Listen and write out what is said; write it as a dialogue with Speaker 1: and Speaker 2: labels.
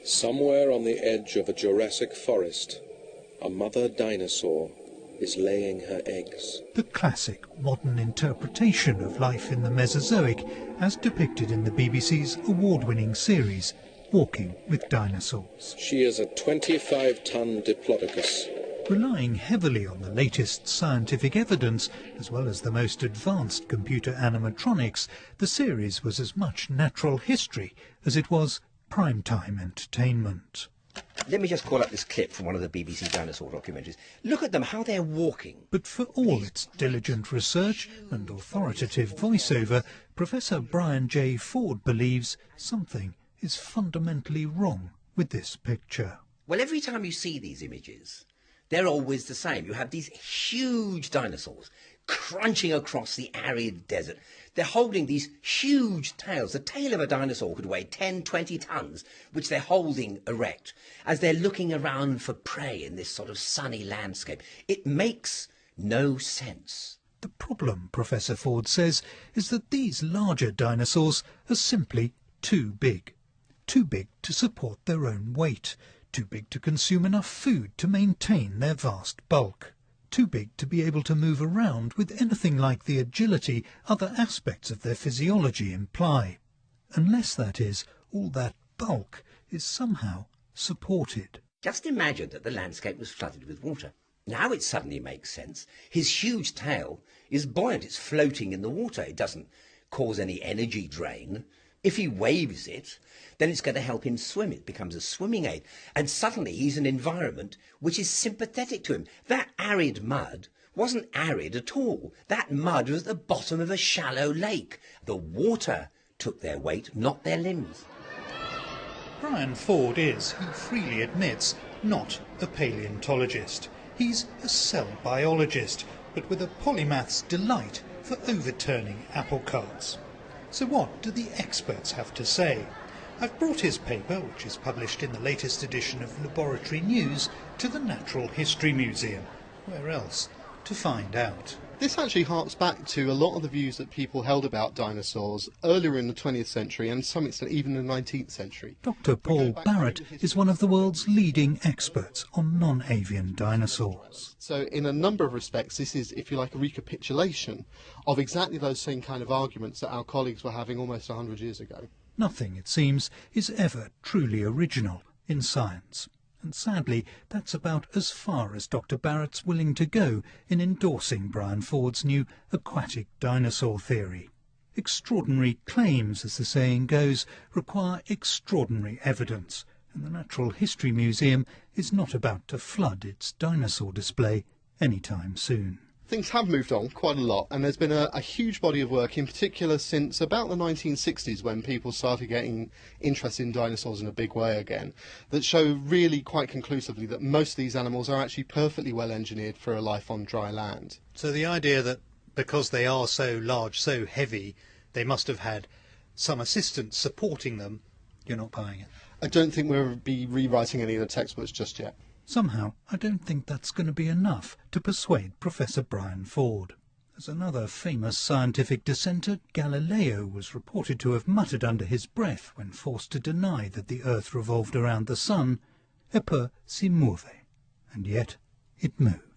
Speaker 1: Somewhere on the edge of a Jurassic forest, a mother dinosaur is laying her eggs.
Speaker 2: The classic modern interpretation of life in the Mesozoic, as depicted in the BBC's award-winning series, Walking with Dinosaurs.
Speaker 1: She is a 25-ton diplodocus.
Speaker 2: Relying heavily on the latest scientific evidence, as well as the most advanced computer animatronics, the series was as much natural history as it was prime-time entertainment.
Speaker 3: Let me just call up this clip from one of the BBC dinosaur documentaries. Look at them, how they're walking.
Speaker 2: But for all its diligent research and authoritative voiceover, Professor Brian J. Ford believes something is fundamentally wrong with this picture.
Speaker 3: Well, every time you see these images, they're always the same. You have these huge dinosaurs crunching across the arid desert. They're holding these huge tails. The tail of a dinosaur could weigh 10, 20 tons, which they're holding erect as they're looking around for prey in this sort of sunny landscape. It makes no sense.
Speaker 2: The problem, Professor Ford says, is that these larger dinosaurs are simply too big. Too big to support their own weight. Too big to consume enough food to maintain their vast bulk. Too big to be able to move around with anything like the agility other aspects of their physiology imply. Unless, that is, all that bulk is somehow supported.
Speaker 3: Just imagine that the landscape was flooded with water. Now it suddenly makes sense. His huge tail is buoyant. It's floating in the water. It doesn't cause any energy drain. If he waves it, then it's going to help him swim. It becomes a swimming aid. And suddenly he's in an environment which is sympathetic to him. That arid mud wasn't arid at all. That mud was at the bottom of a shallow lake. The water took their weight, not their limbs.
Speaker 2: Brian Ford is, he freely admits, not a paleontologist. He's a cell biologist, but with a polymath's delight for overturning apple carts. So what do the experts have to say? I've brought his paper, which is published in the latest edition of Laboratory News, to the Natural History Museum. Where else to find out?
Speaker 4: This actually harks back to a lot of the views that people held about dinosaurs earlier in the 20th century and to some extent even in the 19th century.
Speaker 2: Dr. Paul Barrett is one of the world's leading experts on non-avian dinosaurs.
Speaker 4: So in a number of respects this is, if you like, a recapitulation of exactly those same kind of arguments that our colleagues were having almost 100 years ago.
Speaker 2: Nothing, it seems, is ever truly original in science. And sadly, that's about as far as Dr. Barrett's willing to go in endorsing Brian Ford's new aquatic dinosaur theory. Extraordinary claims, as the saying goes, require extraordinary evidence, and the Natural History Museum is not about to flood its dinosaur display anytime soon.
Speaker 4: Things have moved on quite a lot, and there's been a huge body of work, in particular since about the 1960s when people started getting interested in dinosaurs in a big way again, that show really quite conclusively that most of these animals are actually perfectly well engineered for a life on dry land.
Speaker 2: So the idea that because they are so large, so heavy, they must have had some assistance supporting them, you're not buying it?
Speaker 4: I don't think we'll be rewriting any of the textbooks just yet.
Speaker 2: Somehow, I don't think that's going to be enough to persuade Professor Brian Ford. As another famous scientific dissenter, Galileo was reported to have muttered under his breath when forced to deny that the Earth revolved around the Sun, "Eppur si muove," and yet it moved.